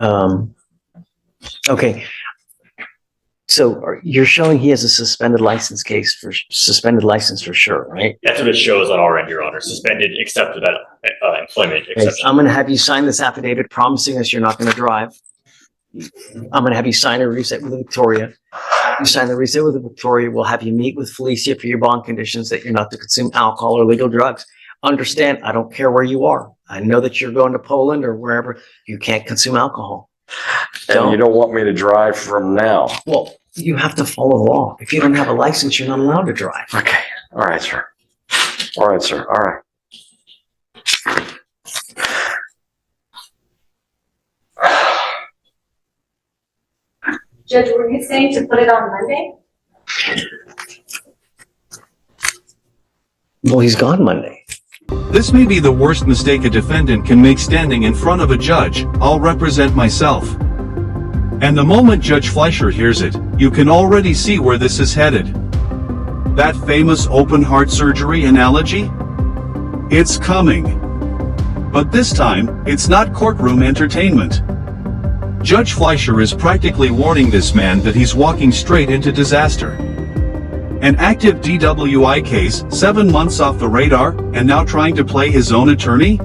Um, okay. So you're showing he has a suspended license for sure, right? That's what it shows on our end, Your Honor. Suspended except for that employment exception. I'm going to have you sign this affidavit promising us you're not going to drive. I'm going to have you sign a reset with Victoria. You sign the reset with Victoria. We'll have you meet with Fleischer for your bond conditions that you're not to consume alcohol or legal drugs. Understand, I don't care where you are. I know that you're going to Poland or wherever. You can't consume alcohol. And you don't want me to drive from now? Well, you have to follow the law. If you don't have a license, you're not allowed to drive. Okay. All right, sir. All right, sir. All right. Judge, were you saying to put it on Monday? Well, he's gone Monday. This may be the worst mistake a defendant can make standing in front of a judge. I'll represent myself. And the moment Judge Fleischer hears it, you can already see where this is headed. That famous open heart surgery analogy? It's coming. But this time, it's not courtroom entertainment. Judge Fleischer is practically warning this man that he's walking straight into disaster. An active DWI case, 7 months off the radar, and now trying to play his own attorney?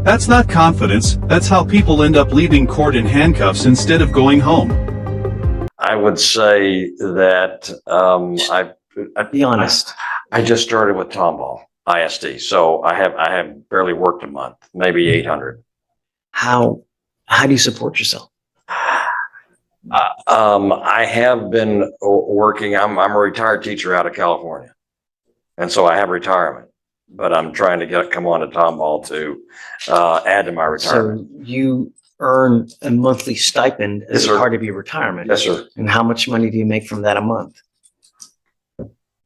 That's not confidence, that's how people end up leaving court in handcuffs instead of going home. I would say that Be honest. I just started with Tomball ISD, so I have barely worked a month, maybe 800. How do you support yourself? I have been working. I'm a retired teacher out of California, and so I have retirement. But I'm trying to come on to Tomball to add to my retirement. So you earn a monthly stipend as Yes, sir. part of your retirement. Yes, sir. And how much money do you make from that a month?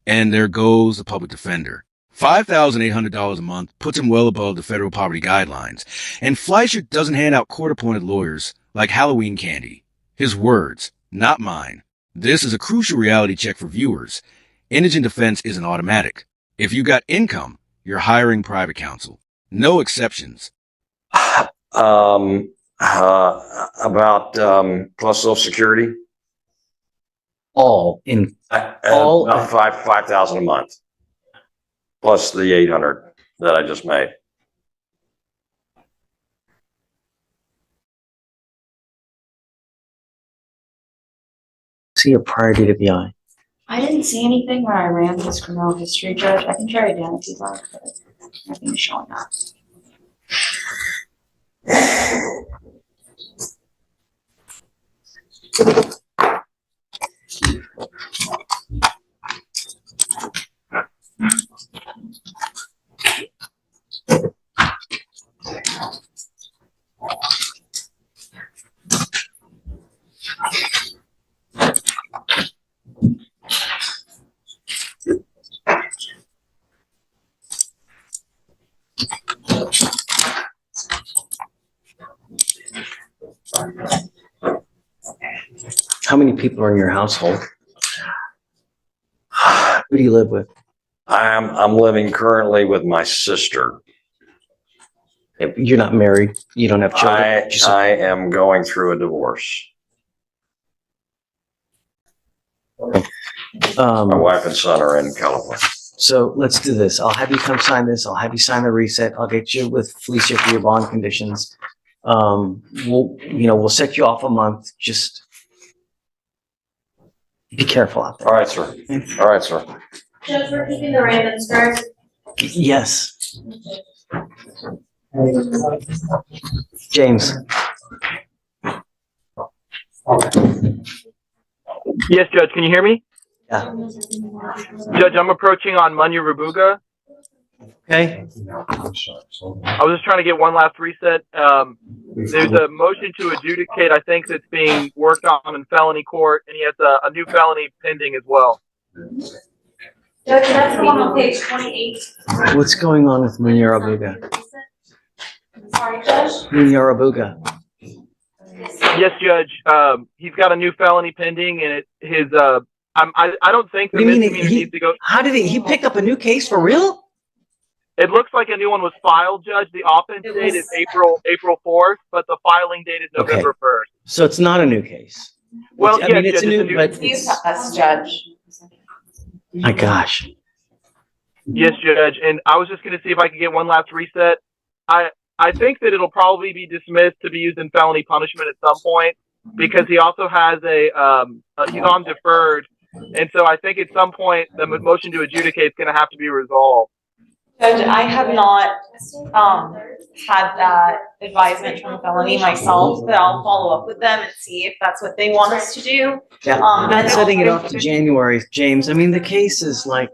And there goes the public defender. $5,800 a month puts him well above the federal poverty guidelines. And Fleischer doesn't hand out court-appointed lawyers like Halloween candy. His words, not mine. This is a crucial reality check for viewers. Indigent defense isn't automatic. If you got income, you're hiring private counsel. No exceptions. About plus Social Security. All About 5,000 a month, plus the 800 that I just made. See a prior DWI. I didn't see anything when I ran his criminal history, Judge. I can try again if you'd like, but nothing is showing up. How many people are in your household? Who do you live with? I'm living currently with my sister. You're not married. You don't have children. I am going through a divorce. My wife and son are in California. So let's do this. I'll have you come sign this. I'll have you sign the reset. I'll get you with Fleischer for your bond conditions. We'll set you off a month. Just be careful out there. All right, sir. All right, sir. Judge, we're keeping the random stars. Yes. James. Yes, Judge, can you hear me? Yeah. Judge, I'm approaching on Munya-Rabuga. Okay. I was just trying to get one last reset. There's a motion to adjudicate, I think, that's being worked on in felony court, and he has a new felony pending as well. Judge, that's the one on page 28. What's going on with Munya-Rabuga? Sorry, Judge? Munya-Rabuga. Yes, Judge. He's got a new felony pending, and I don't think the What do you mean misdemeanor needs to go. How did he picked up a new case for real? It looks like a new one was filed, Judge. The offense date is April 4th, but the filing date is Okay. November 1st. So it's not a new case. Well, I mean, yes, it's Judge, a new, but Excuse it's, us, Judge. my gosh. Yes, Judge. And I was just going to see if I could get one last reset. I think that it'll probably be dismissed to be used in felony punishment at some point because he also has he's on deferred. And so I think at some point the motion to adjudicate is going to have to be resolved. Judge, I have not, had that advisement from felony myself, but I'll follow up with them and see if that's what they want us to do. Yeah, not setting it off to January, James. I mean, the case is like,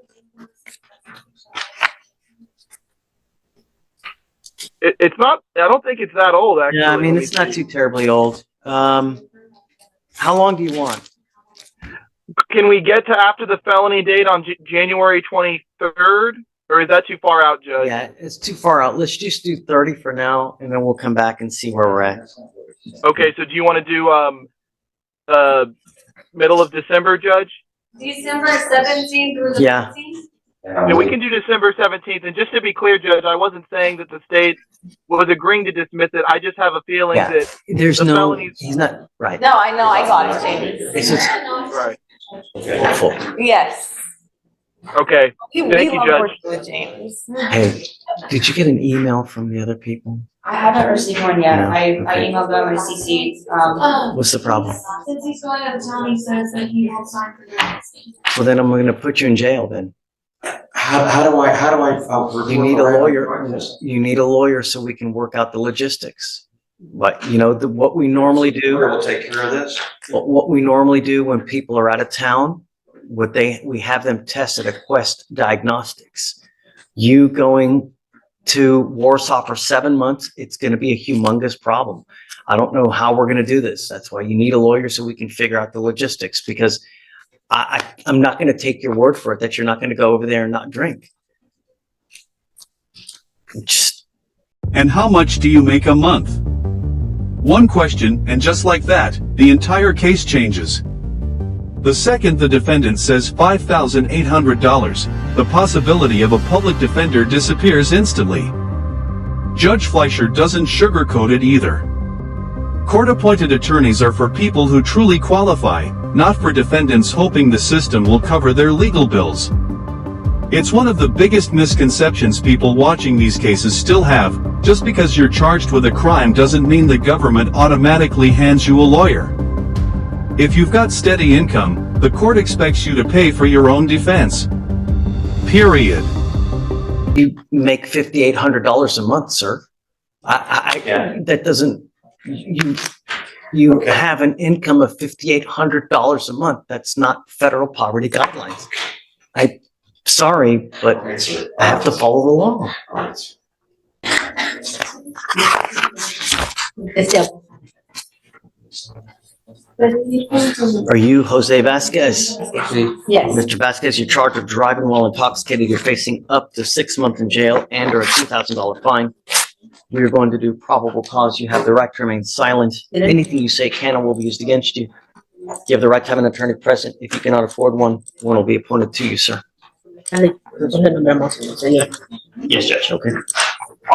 It's not, I don't think it's that old, actually. yeah, I mean, Let me it's not see. too terribly old. How long do you want? Can we get to after the felony date on January 23rd? Or is that too far out, Judge? Yeah, it's too far out. Let's just do 30 for now, and then we'll come back and see where we're at. Okay, so do you want to do middle of December, Judge? December 17th through the Yeah. 15th? Yeah, we can do December 17th. And just to be clear, Judge, I wasn't saying that the state was agreeing to dismiss it. I just have a feeling Yeah. that There's the no, felonies- he's not, right. No, I know, I got it, James. It's just right. awful. Yes. Okay. We Thank you, love Judge. working with James. Hey, did you get an email from the other people? I haven't received one yet. No, I okay. emailed them, I CC'd, What's the problem? Since he's going out of town, he says that he has time for your Well, then I'm gonna put you in jail then. How do I? You need a lawyer. You need a lawyer so we can work out the logistics. But you know, what we normally do, We'll take care of this. what we normally do when people are out of town, we have them tested at Quest Diagnostics. You going to Warsaw for 7 months, it's going to be a humongous problem. I don't know how we're going to do this. That's why you need a lawyer so we can figure out the logistics, because I'm not going to take your word for it that you're not going to go over there and not drink. Just, And how much do you make a month? One question, and just like that, the entire case changes. The second the defendant says $5,800, the possibility of a public defender disappears instantly. Judge Fleischer doesn't sugarcoat it either. Court-appointed attorneys are for people who truly qualify, not for defendants hoping the system will cover their legal bills. It's one of the biggest misconceptions people watching these cases still have. Just because you're charged with a crime doesn't mean the government automatically hands you a lawyer. If you've got steady income, the court expects you to pay for your own defense. Period. you make $5,800 a month, sir. That doesn't, you have an income of $5,800 a month. That's not federal poverty guidelines. Sorry, but I have to follow the law. Are you Jose Vasquez? Yes. Mr. Vasquez, you're charged with driving while intoxicated. You're facing up to 6 months in jail and or a $2,000 fine. We're going to do probable cause. You have the right to remain silent. Anything you say can and will be used against you. You have the right to have an attorney present. If you cannot afford one will be appointed to you, sir. Yes, Judge. Okay.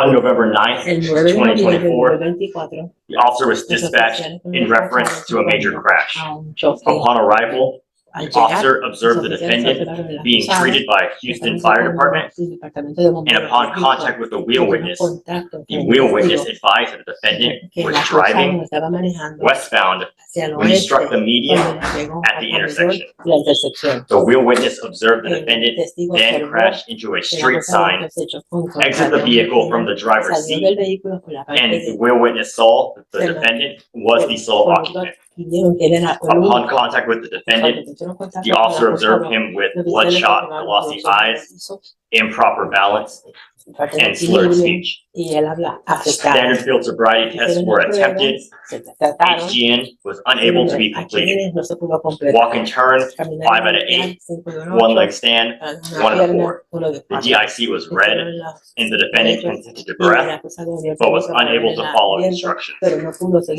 On November 9th, 2024, the officer was dispatched in reference to a major crash. Upon arrival, the officer observed the defendant being treated by Houston Fire Department, and upon contact with the wheel witness advised that the defendant was driving westbound when he struck the median at the intersection. The wheel witness observed the defendant then crash into a street sign, exit the vehicle from the driver's seat, and the wheel witness saw that the defendant was the sole occupant. Upon contact with the defendant, the officer observed him with bloodshot, glossy eyes, improper balance, and slurred speech. Standard field sobriety tests were attempted. HGN was unable to be completed. Walk and turn, 5 out of 8. One leg stand, 1 out of 4. The DIC was read, and the defendant consented to breath, but was unable to follow instructions.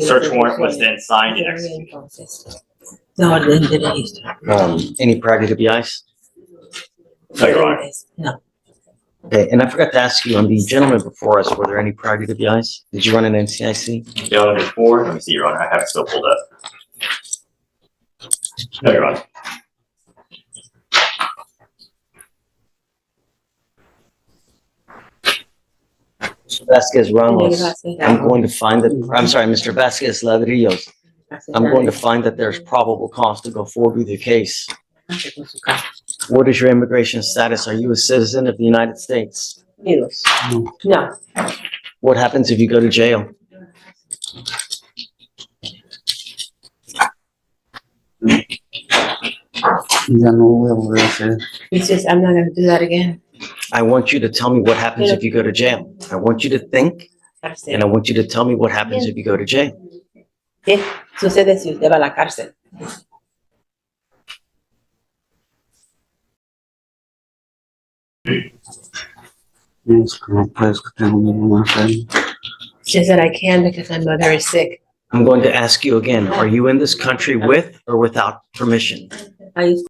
Search warrant was then signed and executed. Any priority to be iced? No, Your Honor. Okay, and I forgot to ask you, on the gentleman before us, were there any prior DWIs? Did you run an NCIC? Gentleman before, let me see, Your Honor, I have it still pulled up. No, Your Honor. Mr. Vasquez Ramos, I'm going to find that, I'm sorry, Mr. Vasquez Ladrillos, I'm going to find that there's probable cause to go forward with your case. What is your immigration status? Are you a citizen of the United States? No, What happens if you go to jail? it's just, I'm not gonna do that again. I want you to tell me what happens if you go to jail. I want you to think, and I want you to tell me what happens if you go to jail. ¿Qué sucede si usted va a la cárcel? Just that I can because my mother is sick. I'm going to ask you again, are you in this country with or without permission? I used